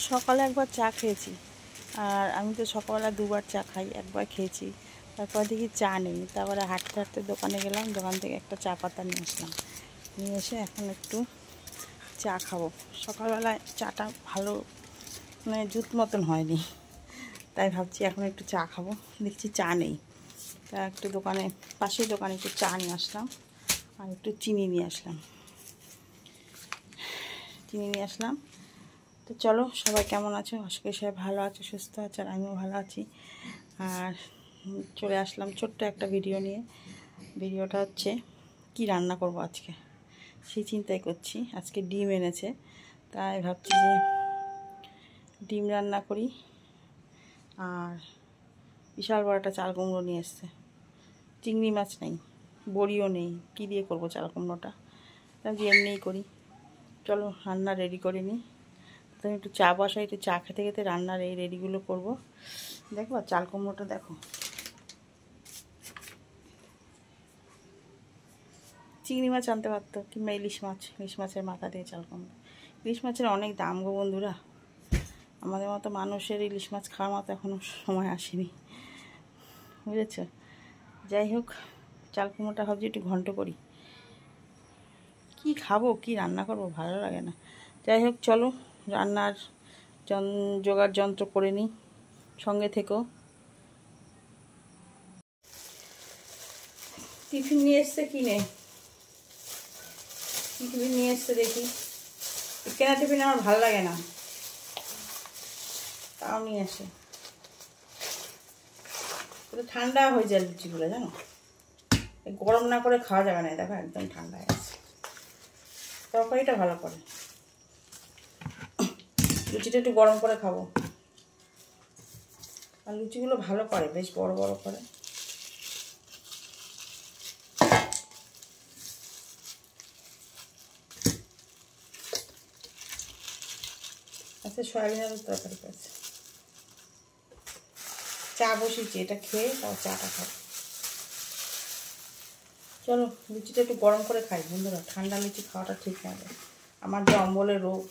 সকালে একবার চা খেয়েছি, আর আমি তো সকালবেলা দুবার চা খাই। একবার খেয়েছি, তারপর দেখি চা নেই। তারপরে হাঁটতে হাঁটতে দোকানে গেলাম, দোকান থেকে একটা চা পাতা নিয়ে আসলাম। নিয়ে এসে এখন একটু চা খাবো। সকালবেলায় চাটা ভালো মানে জুত মতন হয়নি, তাই ভাবছি এখন একটু চা খাবো। দেখছি চা নেই, তা একটু দোকানে, পাশের দোকানে একটু চা নিয়ে আসলাম আর একটু চিনি নিয়ে আসলাম। তো চলো, সবাই কেমন আছো? আশা করি সবাই ভালো আছো, সুস্থ আছে, আর আমিও ভালো আছি। আর চলে আসলাম ছোট্ট একটা ভিডিও নিয়ে। ভিডিওটা হচ্ছে কি রান্না করব আজকে, সেই চিন্তাই করছি। আজকে ডিম এনেছে, তাই ভাবছি যে ডিম রান্না করি। আর বিশাল বড় একটা চাল কুমড়ো নিয়ে এসছে, চিংড়ি মাছ নেই, বড়িও নেই, কী দিয়ে করবো চাল কুমড়োটা? তাই এমনিই করি। চলো রান্না রেডি করে নিই। তো একটু চা বসাই, একটু চা খেতে খেতে রান্নার এই রেডিগুলো করব। দেখো চাল কুমড়োটা দেখো, চিংড়ি মাছ আনতে পারতো, কিংবা ইলিশ মাছের মাথা দিয়ে চাল কুমড়ো। ইলিশ মাছের অনেক দাম গো বন্ধুরা, আমাদের মতো মানুষের ইলিশ মাছ খাওয়ার মতো এখনও সময় আসেনি, বুঝেছ? যাই হোক, চাল কুমড়োটা ভাবছি একটু ঘন্ট করি। কি খাবো, কি রান্না করব, ভালো লাগে না। যাই হোক চলো রান্নার জোগাড় যন্ত্র করে নিই, সঙ্গে থেকো। টিফিন নিয়ে এসছে কি নেই, টিফিন নিয়ে এসছে দেখি। কেনা টিফিন আমার ভালো লাগে না, তাও নিয়ে আসে। ঠান্ডা হয়ে যায় লুচিগুলো, জানো, গরম না করে খাওয়া যাবে না। দেখো একদম ঠান্ডা হয়ে গেছে। তরকারিটা ভালো করে, লুচিটা একটু গরম করে খাবো। আর লুচিগুলো ভালো করে, বেশ বড় বড় করে। আচ্ছা, সয়াবিন আলুর তরকারি করেছে। চা বসিয়েছি, এটা খেয়ে তাও চাটা খাবো। চলো লুচিটা একটু গরম করে খাই বন্ধুরা, ঠান্ডা লুচি খাওয়াটা ঠিক না। আমার যে অম্বলের রোগ,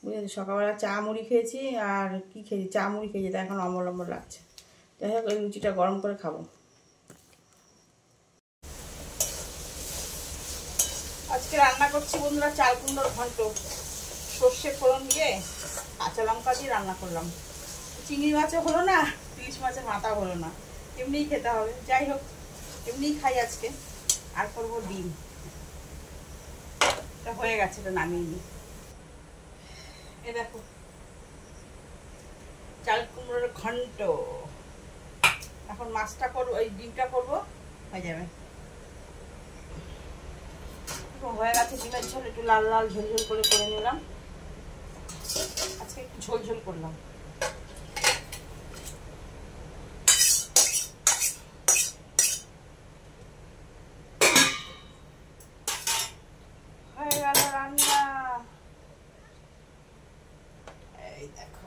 বুঝেছি। সকালবেলা চা মুড়ি খেয়েছি, আর কি খেয়েছি, চা মুড়ি খেয়েছি, তাই এখন অম্বল অম্বল লাগছে। যাই হোক, এই লুচিটা গরম করে খাবো। আজকে রান্না করছি বন্ধুরা চাল কুমড়োর ঘন্ট। সর্ষে ফোড়ন দিয়ে কাঁচা লঙ্কা দিয়ে রান্না করলাম। চিংড়ি মাছও হলো না, ইলিশ মাছের মাথা হলো না, এমনিই খেতে হবে। যাই হোক, এমনিই খাই আজকে। আর করবো ডিম, এটা হয়ে গেছে, এটা নামিয়ে নিই। এ দেখো চাল কুমড়োর ঘন্ট। এখন মাছটা করবো, এই ডিমটা করবো, হয়ে যাবে। হয়ে গেছে ডিমের ঝোল, একটু লাল লাল ঝোল করে নিলাম। আজকে একটু ঝোল করলাম। হয়ে গেল রান্না, এই দেখো।